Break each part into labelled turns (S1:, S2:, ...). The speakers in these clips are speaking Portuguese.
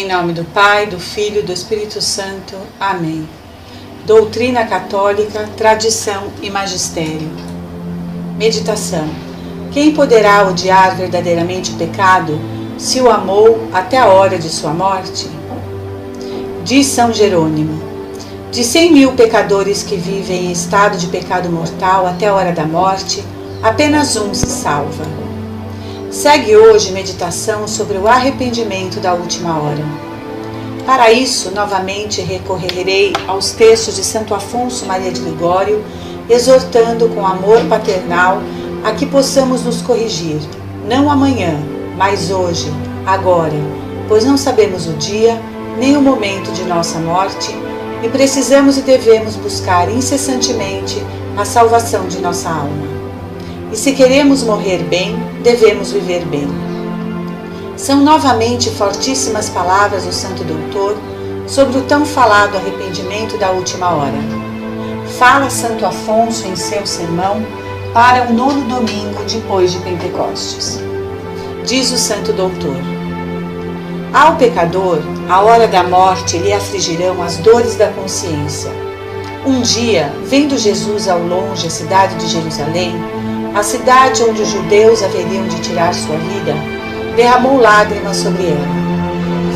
S1: Em nome do Pai, do Filho e do Espírito Santo. Amém. Doutrina católica, tradição e magistério. Meditação. Quem poderá odiar verdadeiramente o pecado, se o amou até a hora de sua morte? Diz São Jerônimo: de 100.000 pecadores que vivem em estado de pecado mortal até a hora da morte, apenas um se salva. Segue hoje meditação sobre o arrependimento da última hora. Para isso, novamente recorrerei aos textos de Santo Afonso Maria de Ligório, exortando com amor paternal a que possamos nos corrigir, não amanhã, mas hoje, agora, pois não sabemos o dia nem o momento de nossa morte e precisamos e devemos buscar incessantemente a salvação de nossa alma. E se queremos morrer bem, devemos viver bem. São novamente fortíssimas palavras do Santo Doutor sobre o tão falado arrependimento da última hora. Fala Santo Afonso em seu sermão para o 9º domingo depois de Pentecostes. Diz o Santo Doutor: ao pecador, à hora da morte, lhe afligirão as dores da consciência. Um dia, vendo Jesus ao longe a cidade de Jerusalém, a cidade onde os judeus haveriam de tirar sua vida, derramou lágrimas sobre ela.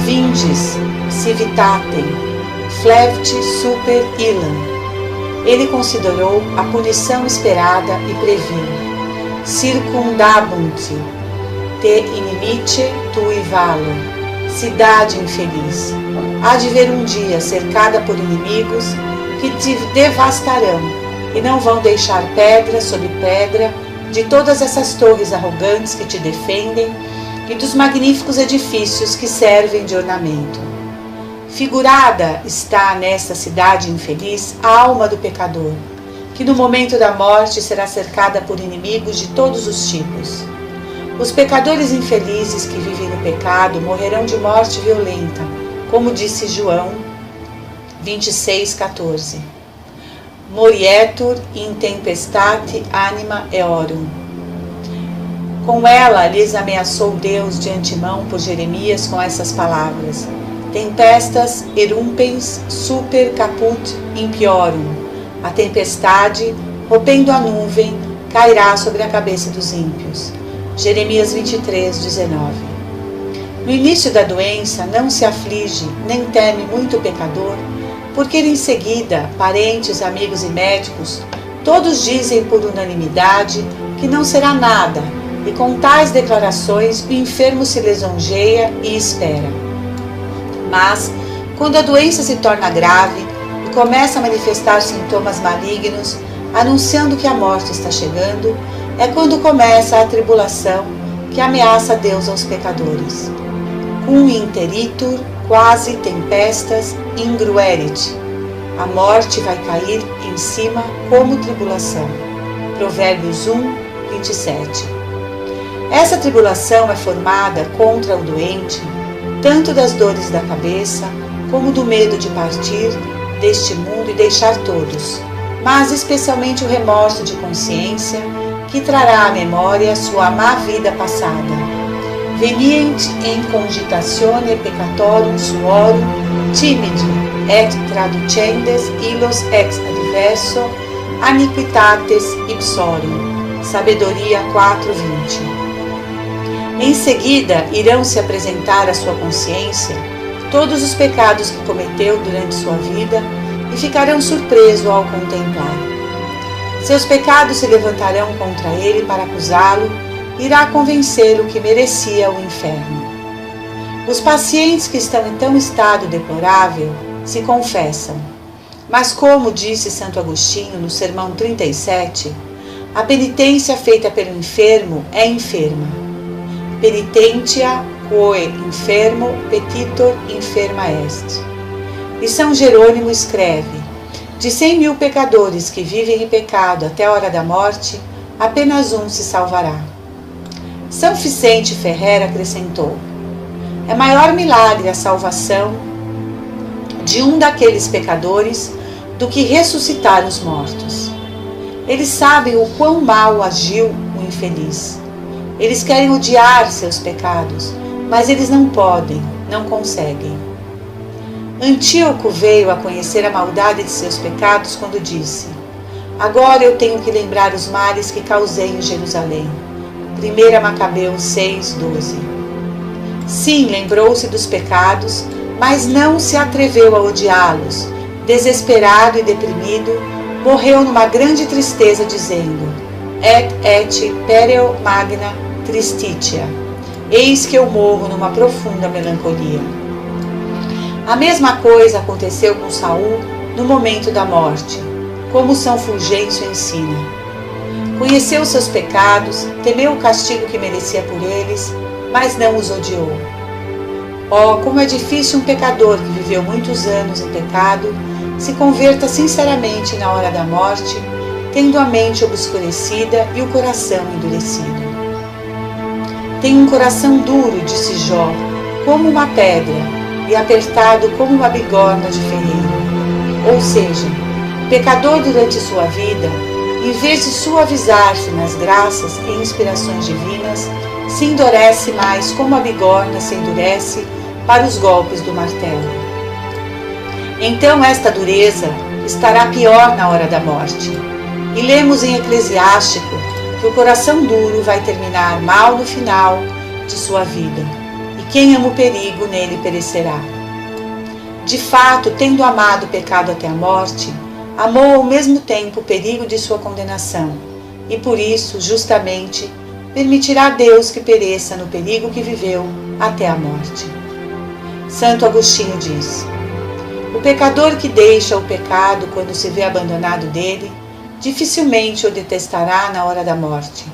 S1: Vindes, civitatem, flevte super illam. Ele considerou a punição esperada e previu: circundabunt te inimice tui valor. Cidade infeliz, há de ver um dia cercada por inimigos que te devastarão e não vão deixar pedra sobre pedra de todas essas torres arrogantes que te defendem e dos magníficos edifícios que servem de ornamento. Figurada está nesta cidade infeliz a alma do pecador, que no momento da morte será cercada por inimigos de todos os tipos. Os pecadores infelizes que vivem no pecado morrerão de morte violenta, como disse João 26,14. Morietur in tempestate anima eorum. Com ela lhes ameaçou Deus de antemão por Jeremias com essas palavras: tempestas erumpens super caput impiorum. A tempestade, rompendo a nuvem, cairá sobre a cabeça dos ímpios. Jeremias 23:19. No início da doença não se aflige nem teme muito o pecador, porque em seguida parentes, amigos e médicos todos dizem por unanimidade que não será nada, e com tais declarações o enfermo se lisonjeia e espera. Mas, quando a doença se torna grave e começa a manifestar sintomas malignos, anunciando que a morte está chegando, é quando começa a tribulação que ameaça Deus aos pecadores. Cum interitur quasi tempestas ingruerit. A morte vai cair em cima como tribulação. Provérbios 1:27. Essa tribulação é formada contra o doente, tanto das dores da cabeça, como do medo de partir deste mundo e deixar todos, mas especialmente o remorso de consciência, que trará à memória sua má vida passada. Venient in cogitatione peccatorum suorum timidi et traducendes illos ex adverso iniquitates ipsorum. Sabedoria 4:20. Em seguida irão se apresentar à sua consciência todos os pecados que cometeu durante sua vida e ficarão surpresos ao contemplar. Seus pecados se levantarão contra ele para acusá-lo, irá convencê-lo que merecia o inferno. Os pacientes que estão em tão estado deplorável se confessam, mas como disse Santo Agostinho no Sermão 37, a penitência feita pelo enfermo é enferma. Penitentia quoe infermo petitor inferma est. E São Jerônimo escreve: de 100.000 pecadores que vivem em pecado até a hora da morte, apenas um se salvará. São Vicente Ferrer acrescentou: é maior milagre a salvação de um daqueles pecadores do que ressuscitar os mortos. Eles sabem o quão mal agiu o infeliz. Eles querem odiar seus pecados, mas eles não podem, não conseguem. Antíoco veio a conhecer a maldade de seus pecados quando disse: agora eu tenho que lembrar os males que causei em Jerusalém. 1 Macabeus 6:12. Sim, lembrou-se dos pecados, mas não se atreveu a odiá-los. Desesperado e deprimido, morreu numa grande tristeza, dizendo: et pereo magna tristitia. Eis que eu morro numa profunda melancolia. A mesma coisa aconteceu com Saul no momento da morte, como São Fulgêncio ensina. Conheceu seus pecados, temeu o castigo que merecia por eles, mas não os odiou. Oh, como é difícil um pecador que viveu muitos anos em pecado se converta sinceramente na hora da morte, tendo a mente obscurecida e o coração endurecido. Tem um coração duro, disse Jó, como uma pedra, e apertado como uma bigorna de ferreiro. Ou seja, o pecador durante sua vida, em vez de suavizar-se nas graças e inspirações divinas, se endurece mais como a bigorna se endurece para os golpes do martelo. Então esta dureza estará pior na hora da morte. E lemos em Eclesiástico que o coração duro vai terminar mal no final de sua vida, e quem ama o perigo nele perecerá. De fato, tendo amado o pecado até a morte, amou ao mesmo tempo o perigo de sua condenação, e por isso, justamente, permitirá a Deus que pereça no perigo que viveu até a morte. Santo Agostinho diz: o pecador que deixa o pecado quando se vê abandonado dele, dificilmente o detestará na hora da morte.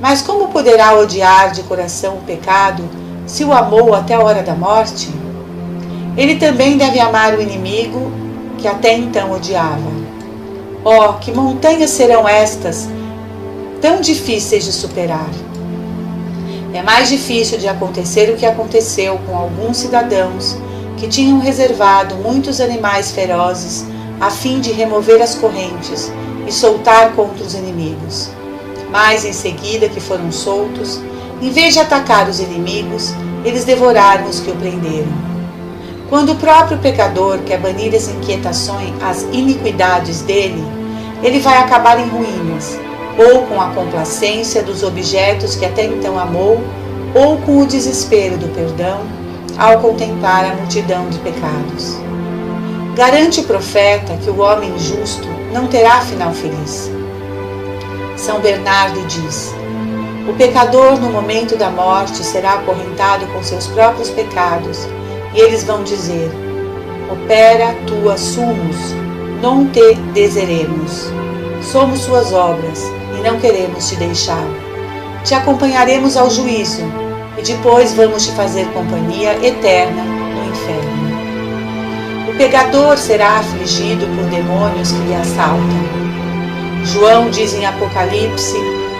S1: Mas como poderá odiar de coração o pecado se o amou até a hora da morte? Ele também deve amar o inimigo que até então odiava. Oh, que montanhas serão estas, tão difíceis de superar! É mais difícil de acontecer o que aconteceu com alguns cidadãos que tinham reservado muitos animais ferozes a fim de remover as correntes e soltar contra os inimigos. Mas em seguida que foram soltos, em vez de atacar os inimigos, eles devoraram os que o prenderam. Quando o próprio pecador quer banir as inquietações, as iniquidades dele, ele vai acabar em ruínas, ou com a complacência dos objetos que até então amou, ou com o desespero do perdão, ao contemplar a multidão de pecados. Garante o profeta que o homem justo não terá final feliz. São Bernardo diz: o pecador no momento da morte será acorrentado com seus próprios pecados, e eles vão dizer: opera tua sumus, non te deseremos. Somos suas obras, e não queremos te deixar. Te acompanharemos ao juízo, e depois vamos te fazer companhia eterna no inferno. O pecador será afligido por demônios que lhe assaltam. João diz em Apocalipse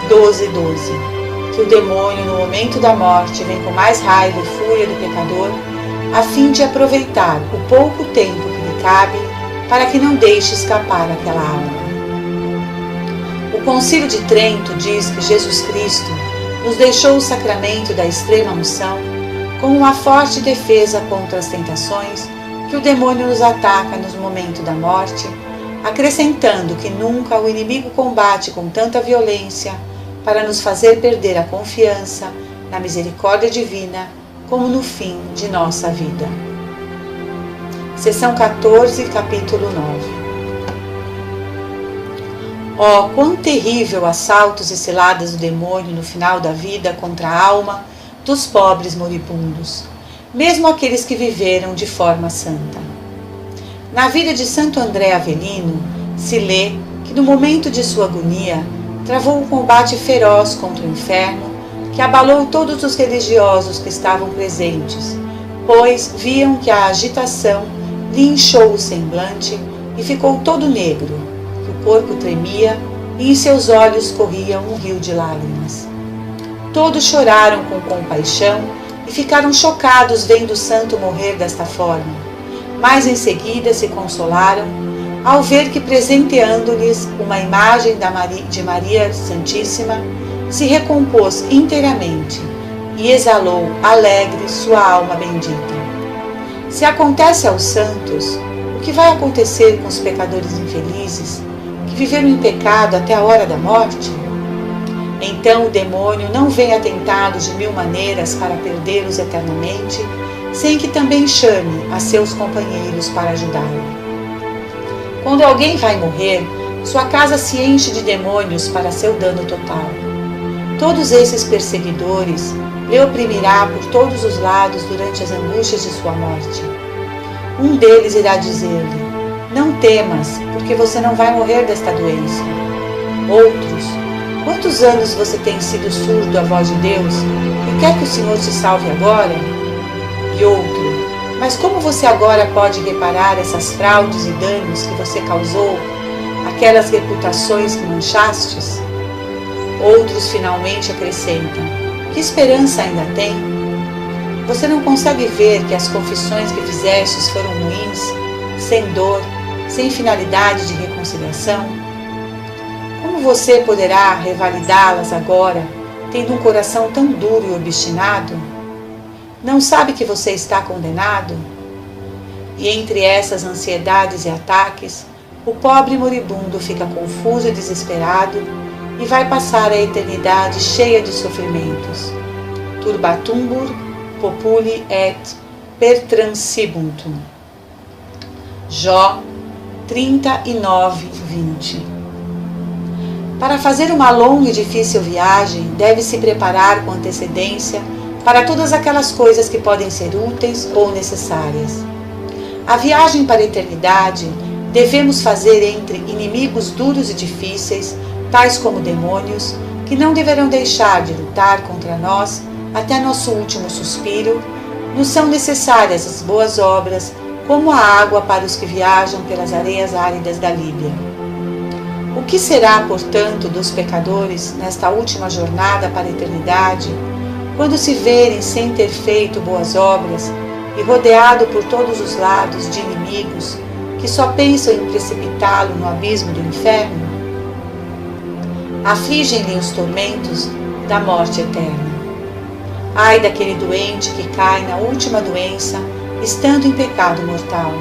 S1: 12:12 que o demônio no momento da morte vem com mais raiva e fúria do pecador, a fim de aproveitar o pouco tempo que lhe cabe para que não deixe escapar aquela alma. O Concílio de Trento diz que Jesus Cristo nos deixou o sacramento da extrema unção como uma forte defesa contra as tentações que o demônio nos ataca no momento da morte, acrescentando que nunca o inimigo combate com tanta violência para nos fazer perder a confiança na misericórdia divina como no fim de nossa vida. Seção 14, capítulo 9. Oh, quão terrível assaltos e ciladas do demônio no final da vida contra a alma dos pobres moribundos, mesmo aqueles que viveram de forma santa. Na vida de Santo André Avelino, se lê que no momento de sua agonia, travou um combate feroz contra o inferno, que abalou todos os religiosos que estavam presentes, pois viam que a agitação lhe inchou o semblante e ficou todo negro, que o corpo tremia e em seus olhos corria um rio de lágrimas. Todos choraram com compaixão e ficaram chocados vendo o santo morrer desta forma, mas em seguida se consolaram ao ver que, presenteando-lhes uma imagem de Maria Santíssima, se recompôs inteiramente e exalou alegre sua alma bendita. Se acontece aos santos, o que vai acontecer com os pecadores infelizes, que viveram em pecado até a hora da morte? Então o demônio não vem atentado de mil maneiras para perdê-los eternamente, sem que também chame a seus companheiros para ajudá-lo. Quando alguém vai morrer, sua casa se enche de demônios para seu dano total. Todos esses perseguidores lhe oprimirá por todos os lados durante as angústias de sua morte. Um deles irá dizer-lhe: não temas, porque você não vai morrer desta doença. Outros: quantos anos você tem sido surdo à voz de Deus e quer que o Senhor te salve agora? E outro: mas como você agora pode reparar essas fraudes e danos que você causou, aquelas reputações que manchastes? Outros finalmente acrescentam: que esperança ainda tem? Você não consegue ver que as confissões que fizestes foram ruins, sem dor, sem finalidade de reconciliação? Como você poderá revalidá-las agora, tendo um coração tão duro e obstinado? Não sabe que você está condenado? E entre essas ansiedades e ataques, o pobre moribundo fica confuso e desesperado e vai passar a eternidade cheia de sofrimentos. Turbatumbur populi et pertransibuntum. Jó 39:20. Para fazer uma longa e difícil viagem, deve-se preparar com antecedência para todas aquelas coisas que podem ser úteis ou necessárias. A viagem para a eternidade devemos fazer entre inimigos duros e difíceis, tais como demônios, que não deverão deixar de lutar contra nós até nosso último suspiro. Nos são necessárias as boas obras, como a água para os que viajam pelas areias áridas da Líbia. O que será, portanto, dos pecadores nesta última jornada para a eternidade, quando se verem sem ter feito boas obras e rodeado por todos os lados de inimigos que só pensam em precipitá-lo no abismo do inferno? Afligem-lhe os tormentos da morte eterna. Ai daquele doente que cai na última doença, estando em pecado mortal.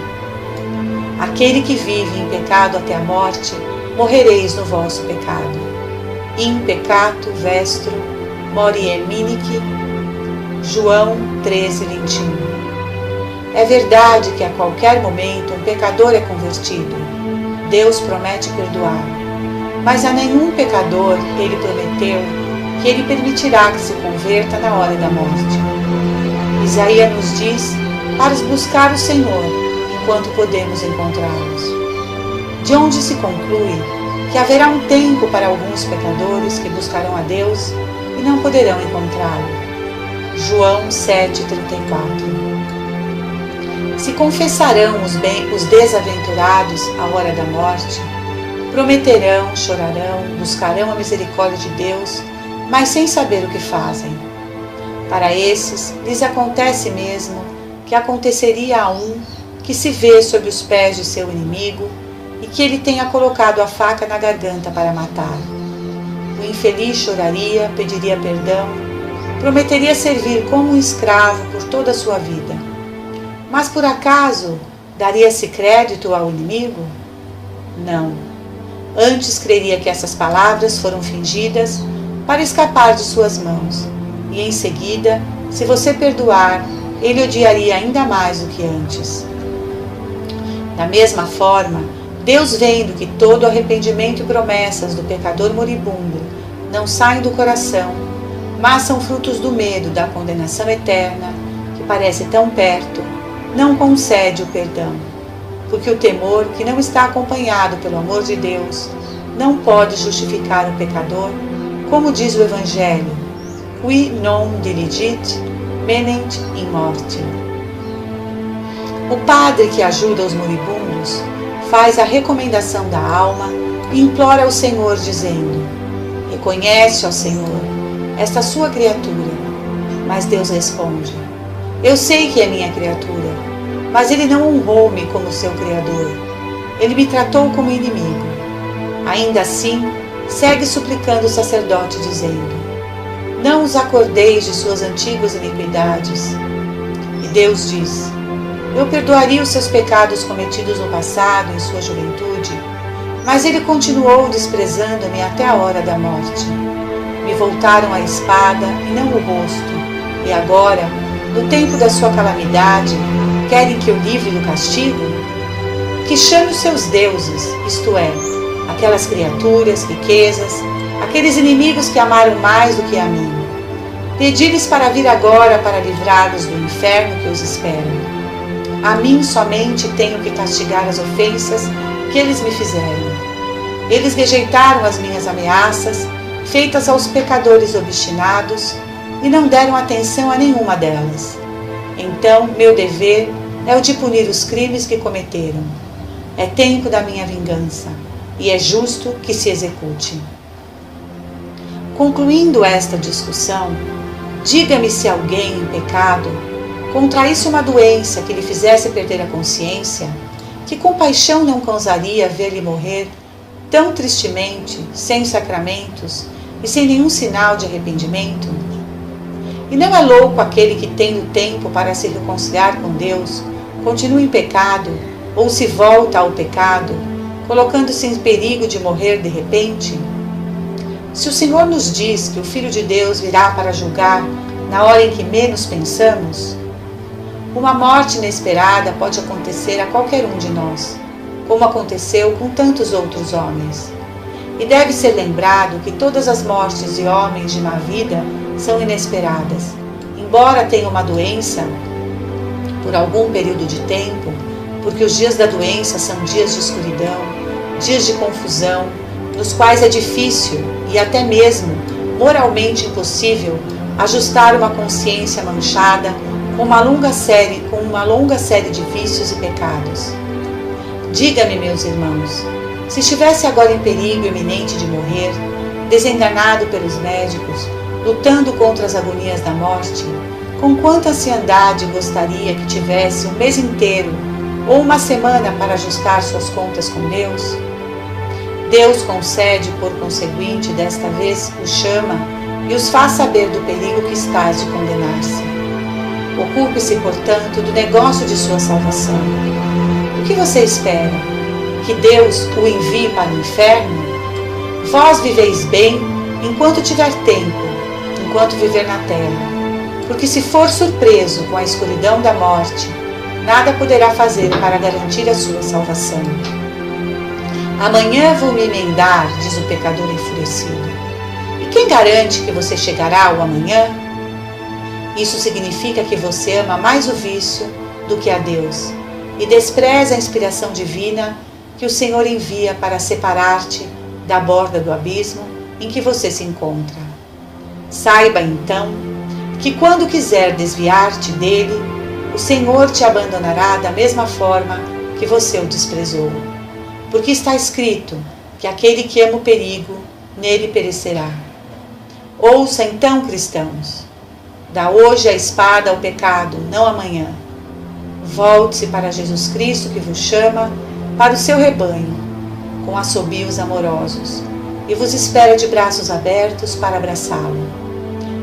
S1: Aquele que vive em pecado até a morte, morrereis no vosso pecado. In peccato vestro morieminique. João 13:21. É verdade que a qualquer momento um pecador é convertido. Deus promete perdoar. Mas a nenhum pecador ele prometeu que ele permitirá que se converta na hora da morte. Isaías nos diz para buscar o Senhor enquanto podemos encontrá-los. De onde se conclui que haverá um tempo para alguns pecadores que buscarão a Deus e não poderão encontrá-lo. João 7:34. Se confessarão os desaventurados à hora da morte, prometerão, chorarão, buscarão a misericórdia de Deus, mas sem saber o que fazem. Para esses, lhes acontece mesmo que aconteceria a um que se vê sob os pés de seu inimigo e que ele tenha colocado a faca na garganta para matar. O infeliz choraria, pediria perdão, prometeria servir como um escravo por toda a sua vida. Mas por acaso daria-se crédito ao inimigo? Não. Antes creria que essas palavras foram fingidas para escapar de suas mãos, e em seguida, se você perdoar, ele odiaria ainda mais do que antes. Da mesma forma, Deus, vendo que todo arrependimento e promessas do pecador moribundo não saem do coração, mas são frutos do medo da condenação eterna, que parece tão perto, não concede o perdão, porque o temor que não está acompanhado pelo amor de Deus não pode justificar o pecador, como diz o Evangelho: qui non diligit, menent in morte. O padre que ajuda os moribundos faz a recomendação da alma e implora ao Senhor, dizendo: reconhece, ó Senhor, esta sua criatura. Mas Deus responde: eu sei que é minha criatura, mas ele não honrou-me como seu Criador. Ele me tratou como inimigo. Ainda assim, segue suplicando o sacerdote, dizendo: não os acordeis de suas antigas iniquidades. E Deus diz: Eu perdoaria os seus pecados cometidos no passado, em sua juventude, mas ele continuou desprezando-me até a hora da morte. Me voltaram a espada e não o rosto, e agora, no tempo da sua calamidade, querem que eu livre do castigo? Que chame os seus deuses, isto é, aquelas criaturas, riquezas, aqueles inimigos que amaram mais do que a mim. Pedi-lhes para vir agora para livrá-los do inferno que os espera. A mim somente tenho que castigar as ofensas que eles me fizeram. Eles rejeitaram as minhas ameaças, feitas aos pecadores obstinados, e não deram atenção a nenhuma delas. Então, meu dever é o de punir os crimes que cometeram. É tempo da minha vingança, e é justo que se execute. Concluindo esta discussão, diga-me se alguém em pecado contraísse uma doença que lhe fizesse perder a consciência, que compaixão não causaria ver-lhe morrer tão tristemente, sem sacramentos e sem nenhum sinal de arrependimento? E não é louco aquele que, tendo tempo para se reconciliar com Deus, continua em pecado ou se volta ao pecado, colocando-se em perigo de morrer de repente? Se o Senhor nos diz que o Filho de Deus virá para julgar na hora em que menos pensamos, uma morte inesperada pode acontecer a qualquer um de nós, como aconteceu com tantos outros homens. E deve ser lembrado que todas as mortes de homens de má vida são inesperadas. Embora tenha uma doença por algum período de tempo, porque os dias da doença são dias de escuridão, dias de confusão, nos quais é difícil e até mesmo moralmente impossível ajustar uma consciência manchada com uma longa série de vícios e pecados. Diga-me, meus irmãos, se estivesse agora em perigo iminente de morrer, desenganado pelos médicos, lutando contra as agonias da morte, com quanta ansiedade gostaria que tivesse um mês inteiro ou uma semana para ajustar suas contas com Deus? Deus concede, por conseguinte, desta vez o chama e os faz saber do perigo que estás de condenar-se. Ocupe-se, portanto, do negócio de sua salvação. O que você espera? Que Deus o envie para o inferno? Vós viveis bem enquanto tiver tempo, enquanto viver na terra. Porque se for surpreso com a escuridão da morte, nada poderá fazer para garantir a sua salvação. Amanhã vou me emendar, diz o pecador enfurecido. E quem garante que você chegará ao amanhã? Isso significa que você ama mais o vício do que a Deus e despreza a inspiração divina que o Senhor envia para separar-te da borda do abismo em que você se encontra. Saiba, então, que quando quiser desviar-te dele, o Senhor te abandonará da mesma forma que você o desprezou. Porque está escrito que aquele que ama o perigo, nele perecerá. Ouça então, cristãos, dá hoje a espada ao pecado, não amanhã. Volte-se para Jesus Cristo que vos chama para o seu rebanho, com assobios amorosos, e vos espera de braços abertos para abraçá-lo.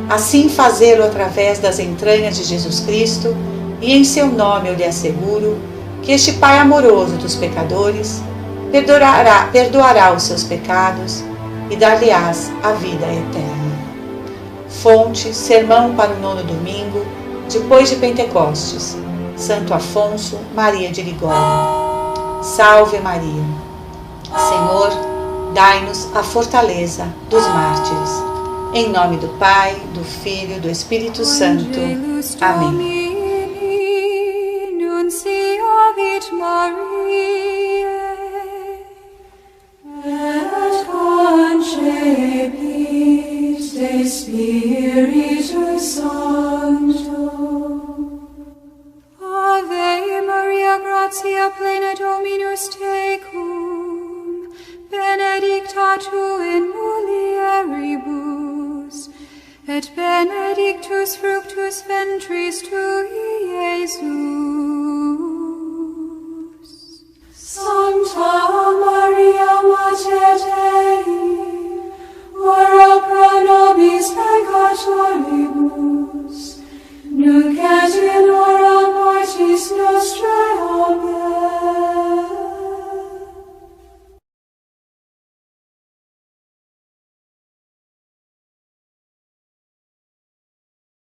S1: Assim fazê-lo através das entranhas de Jesus Cristo, e em seu nome eu lhe asseguro que este Pai amoroso dos pecadores perdoará os seus pecados e dar-lhe-ás a vida eterna. Fonte, sermão para o 9º domingo, depois de Pentecostes, Santo Afonso Maria de Ligório. Salve Maria! Senhor, dai-nos a fortaleza dos mártires. Em nome do Pai, do Filho e do Espírito Santo. Amém.
S2: Spiritus Sancto. Ave Maria, gratia plena Dominus tecum, benedicta tu in mulieribus, et benedictus fructus ventris tui, Iesus.